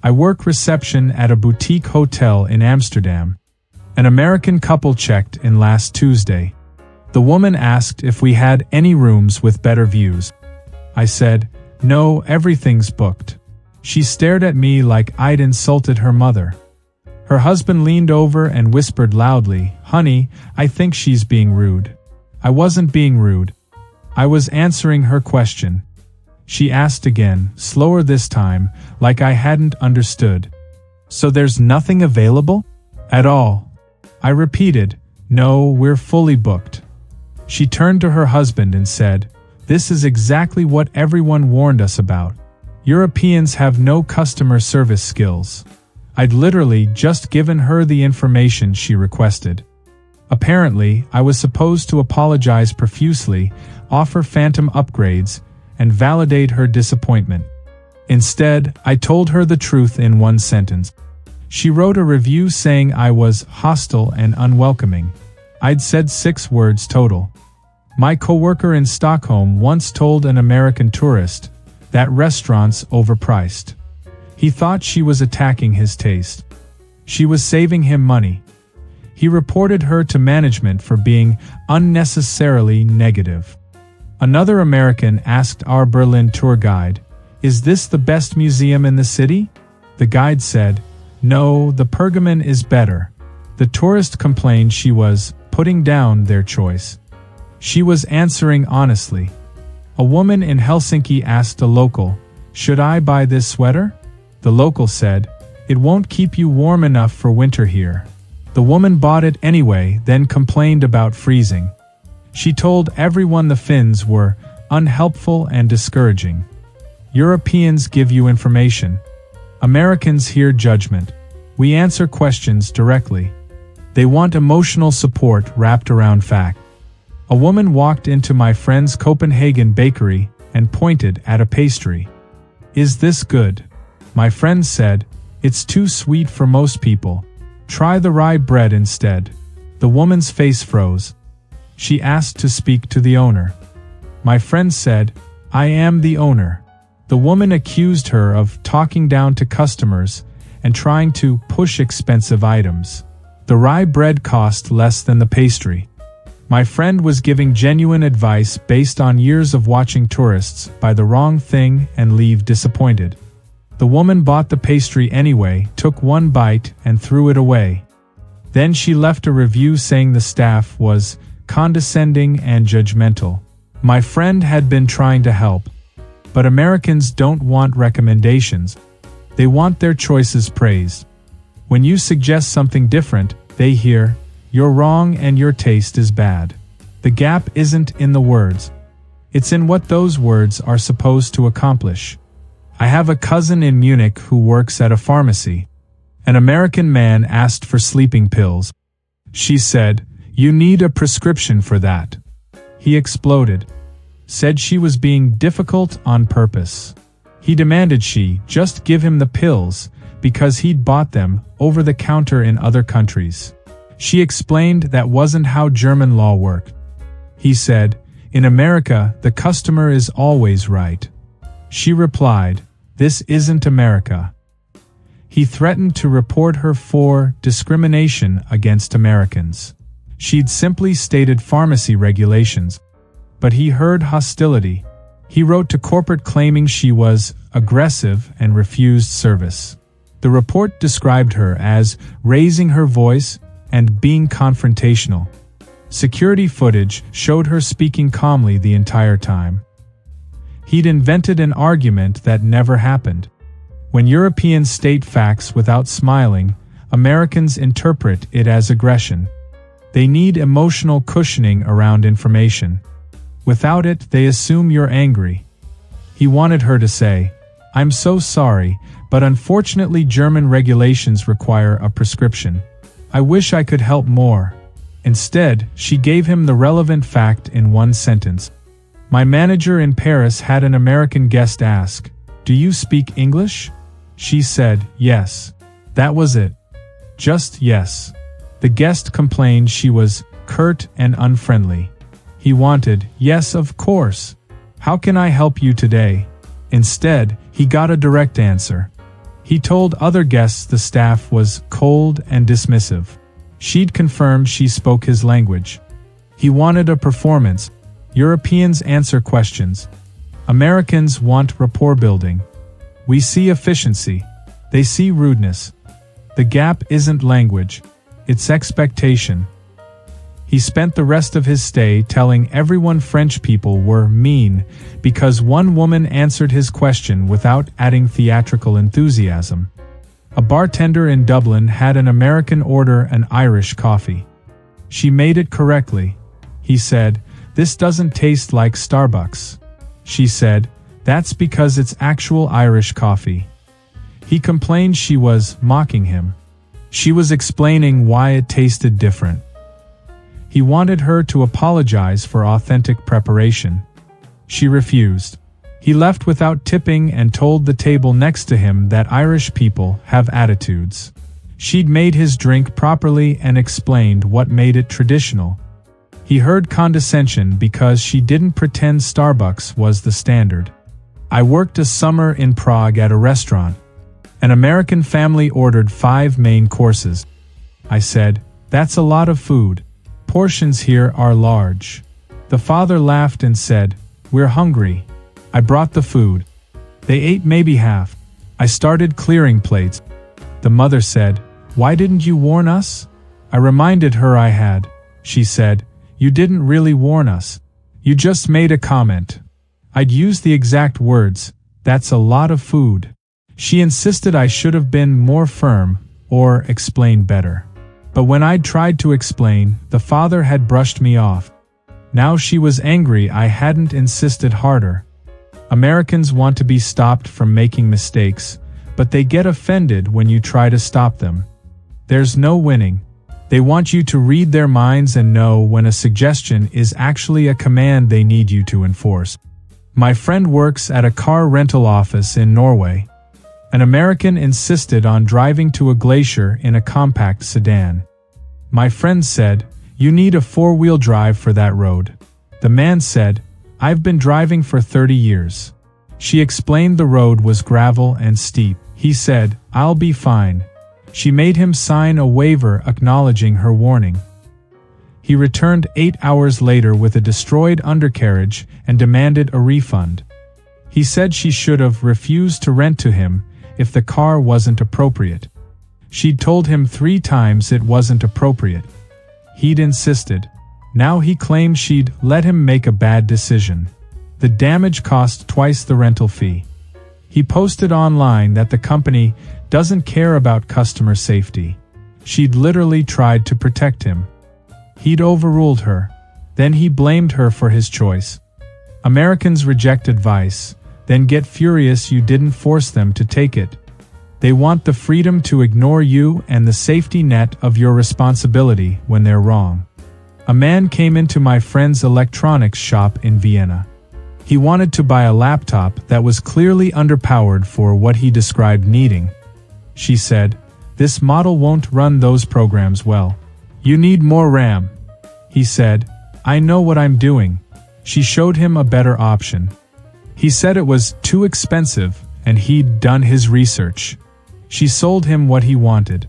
I work reception at a boutique hotel in Amsterdam. An American couple checked in last Tuesday. The woman asked if we had any rooms with better views. I said, no, everything's booked. She stared at me like I'd insulted her mother. Her husband leaned over and whispered loudly, honey, I think she's being rude. I wasn't being rude. I was answering her question. She asked again, slower this time, like I hadn't understood. So there's nothing available? At all. I repeated, no, we're fully booked. She turned to her husband and said, this is exactly what everyone warned us about. Europeans have no customer service skills. I'd literally just given her the information she requested. Apparently, I was supposed to apologize profusely, offer phantom upgrades, and validate her disappointment. Instead, I told her the truth in one sentence. She wrote a review saying I was hostile and unwelcoming. I'd said 6 words total. My coworker in Stockholm once told an American tourist that restaurant's overpriced. He thought she was attacking his taste. She was saving him money. He reported her to management for being unnecessarily negative. Another American asked our Berlin tour guide, is this the best museum in the city? The guide said, no, the Pergamon is better. The tourist complained she was putting down their choice. She was answering honestly. A woman in Helsinki asked a local, should I buy this sweater? The local said, it won't keep you warm enough for winter here. The woman bought it anyway, then complained about freezing. She told everyone the Finns were unhelpful and discouraging. Europeans give you information. Americans hear judgment. We answer questions directly. They want emotional support wrapped around fact. A woman walked into my friend's Copenhagen bakery and pointed at a pastry. Is this good? My friend said, it's too sweet for most people. Try the rye bread instead. The woman's face froze. She asked to speak to the owner. My friend said, I am the owner. The woman accused her of talking down to customers and trying to push expensive items. The rye bread cost less than the pastry. My friend was giving genuine advice based on years of watching tourists buy the wrong thing and leave disappointed. The woman bought the pastry anyway, took 1 bite, and threw it away. Then she left a review saying the staff was condescending and judgmental. My friend had been trying to help. But Americans don't want recommendations. They want their choices praised. When you suggest something different, they hear, you're wrong and your taste is bad. The gap isn't in the words. It's in what those words are supposed to accomplish. I have a cousin in Munich who works at a pharmacy. An American man asked for sleeping pills. She said, you need a prescription for that. He exploded. Said she was being difficult on purpose. He demanded she just give him the pills because he'd bought them over the counter in other countries. She explained that wasn't how German law worked. He said, in America, the customer is always right. She replied, this isn't America. He threatened to report her for discrimination against Americans. She'd simply stated pharmacy regulations. But he heard hostility. He wrote to corporate claiming she was aggressive and refused service. The report described her as raising her voice and being confrontational. Security footage showed her speaking calmly the entire time. He'd invented an argument that never happened. When Europeans state facts without smiling, Americans interpret it as aggression. They need emotional cushioning around information. Without it, they assume you're angry. He wanted her to say, I'm so sorry, but unfortunately German regulations require a prescription. I wish I could help more. Instead, she gave him the relevant fact in one sentence. My manager in Paris had an American guest ask, do you speak English? She said, yes. That was it. Just yes. The guest complained she was curt and unfriendly. He wanted, yes, of course. How can I help you today? Instead, he got a direct answer. He told other guests the staff was cold and dismissive. She'd confirmed she spoke his language. He wanted a performance. Europeans answer questions. Americans want rapport building. We see efficiency. They see rudeness. The gap isn't language. It's expectation. He spent the rest of his stay telling everyone French people were mean because one woman answered his question without adding theatrical enthusiasm. A bartender in Dublin had an American order an Irish coffee. She made it correctly. He said, "This doesn't taste like Starbucks." She said, "That's because it's actual Irish coffee." He complained she was mocking him. She was explaining why it tasted different. He wanted her to apologize for authentic preparation. She refused. He left without tipping and told the table next to him that Irish people have attitudes. She'd made his drink properly and explained what made it traditional. He heard condescension because she didn't pretend Starbucks was the standard. I worked a summer in Prague at a restaurant. An American family ordered 5 main courses. I said, "That's a lot of food. Portions here are large." The father laughed and said, "We're hungry." I brought the food. They ate maybe half. I started clearing plates. The mother said, "Why didn't you warn us?" I reminded her I had. She said, "You didn't really warn us. You just made a comment." I'd used the exact words, "That's a lot of food." She insisted I should have been more firm, or explained better. But when I'd tried to explain, the father had brushed me off. Now she was angry I hadn't insisted harder. Americans want to be stopped from making mistakes, but they get offended when you try to stop them. There's no winning. They want you to read their minds and know when a suggestion is actually a command they need you to enforce. My friend works at a car rental office in Norway. An American insisted on driving to a glacier in a compact sedan. My friend said, "You need a 4-wheel drive for that road." The man said, "I've been driving for 30 years. She explained the road was gravel and steep. He said, "I'll be fine." She made him sign a waiver acknowledging her warning. He returned 8 hours later with a destroyed undercarriage and demanded a refund. He said she should have refused to rent to him if the car wasn't appropriate. She'd told him 3 times it wasn't appropriate. He'd insisted. Now he claimed she'd let him make a bad decision. The damage cost twice the rental fee. He posted online that the company doesn't care about customer safety. She'd literally tried to protect him. He'd overruled her. Then he blamed her for his choice. Americans reject advice, then get furious you didn't force them to take it. They want the freedom to ignore you and the safety net of your responsibility when they're wrong. A man came into my friend's electronics shop in Vienna. He wanted to buy a laptop that was clearly underpowered for what he described needing. She said, "This model won't run those programs well. You need more RAM." He said, "I know what I'm doing." She showed him a better option. He said it was too expensive, and he'd done his research. She sold him what he wanted.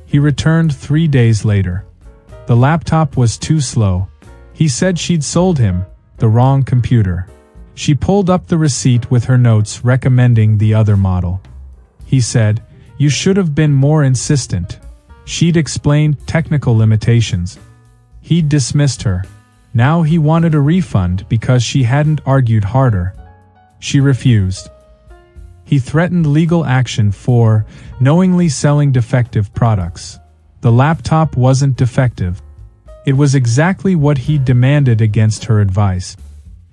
He returned 3 days later. The laptop was too slow. He said she'd sold him the wrong computer. She pulled up the receipt with her notes recommending the other model. He said, "You should have been more insistent." She'd explained technical limitations. He'd dismissed her. Now he wanted a refund because she hadn't argued harder. She refused. He threatened legal action for knowingly selling defective products. The laptop wasn't defective. It was exactly what he demanded against her advice.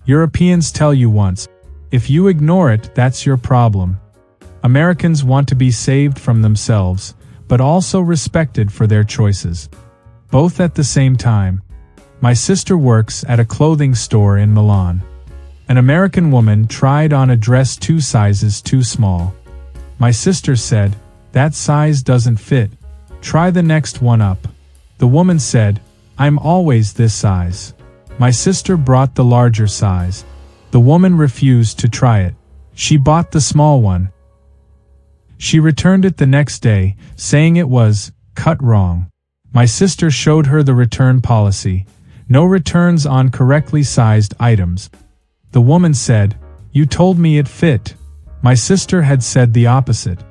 Europeans tell you once, if you ignore it, that's your problem. Americans want to be saved from themselves, but also respected for their choices. Both at the same time. My sister works at a clothing store in Milan. An American woman tried on a dress 2 sizes too small. My sister said, "That size doesn't fit. Try the next one up." The woman said, "I'm always this size." My sister brought the larger size. The woman refused to try it. She bought the small one. She returned it the next day, saying it was cut wrong. My sister showed her the return policy. No returns on correctly sized items. The woman said, "You told me it fit." My sister had said the opposite.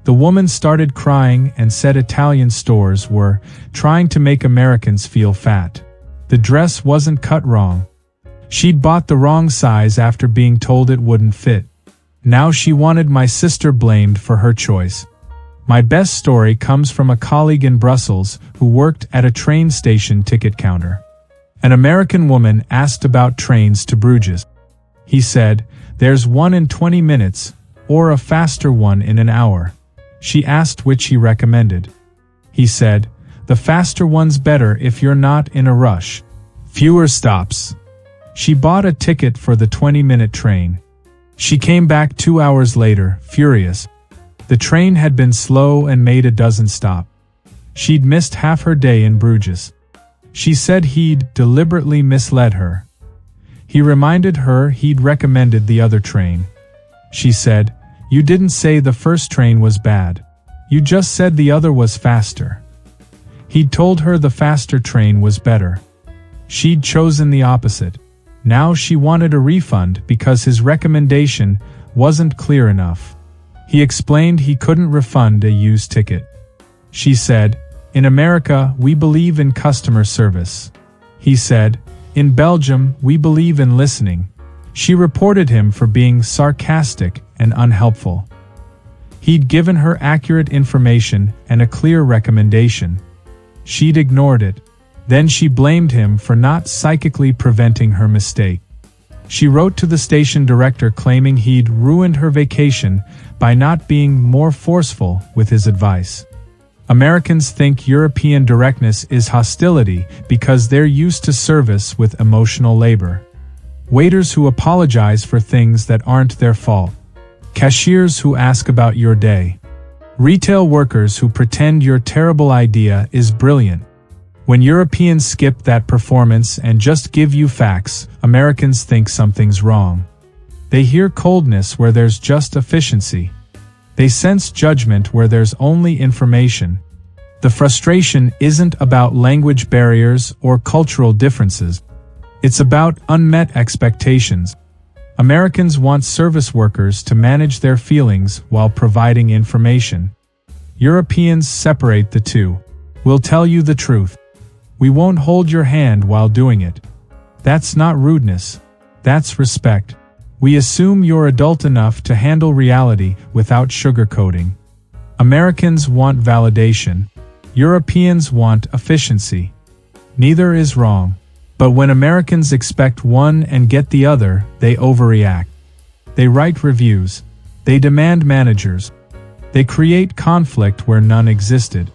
The woman started crying and said Italian stores were trying to make Americans feel fat. The dress wasn't cut wrong. She'd bought the wrong size after being told it wouldn't fit. Now she wanted my sister blamed for her choice. My best story comes from a colleague in Brussels who worked at a train station ticket counter. An American woman asked about trains to Bruges. He said, "There's one in 20 minutes, or a faster one in an hour." She asked which he recommended. He said, "The faster one's better if you're not in a rush. Fewer stops." She bought a ticket for the 20-minute train. She came back 2 hours later, furious. The train had been slow and made a dozen stops. She'd missed half her day in Bruges. She said he'd deliberately misled her. He reminded her he'd recommended the other train. She said, "You didn't say the first train was bad. You just said the other was faster." He'd told her the faster train was better. She'd chosen the opposite. Now she wanted a refund because his recommendation wasn't clear enough. He explained he couldn't refund a used ticket. She said, "In America, we believe in customer service." He said, "In Belgium, we believe in listening." She reported him for being sarcastic and unhelpful. He'd given her accurate information and a clear recommendation. She'd ignored it. Then she blamed him for not psychically preventing her mistake. She wrote to the station director claiming he'd ruined her vacation by not being more forceful with his advice. Americans think European directness is hostility because they're used to service with emotional labor. Waiters who apologize for things that aren't their fault. Cashiers who ask about your day. Retail workers who pretend your terrible idea is brilliant. When Europeans skip that performance and just give you facts, Americans think something's wrong. They hear coldness where there's just efficiency. They sense judgment where there's only information. The frustration isn't about language barriers or cultural differences. It's about unmet expectations. Americans want service workers to manage their feelings while providing information. Europeans separate the two. We'll tell you the truth. We won't hold your hand while doing it. That's not rudeness. That's respect. We assume you're adult enough to handle reality without sugarcoating. Americans want validation. Europeans want efficiency. Neither is wrong. But when Americans expect one and get the other, they overreact. They write reviews. They demand managers. They create conflict where none existed.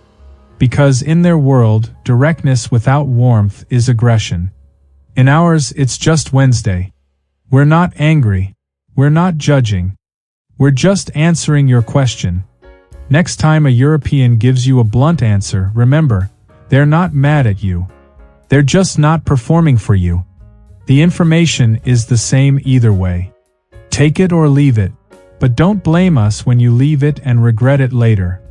Because in their world, directness without warmth is aggression. In ours, it's just Wednesday. We're not angry. We're not judging. We're just answering your question. Next time a European gives you a blunt answer, remember, they're not mad at you. They're just not performing for you. The information is the same either way. Take it or leave it, but don't blame us when you leave it and regret it later.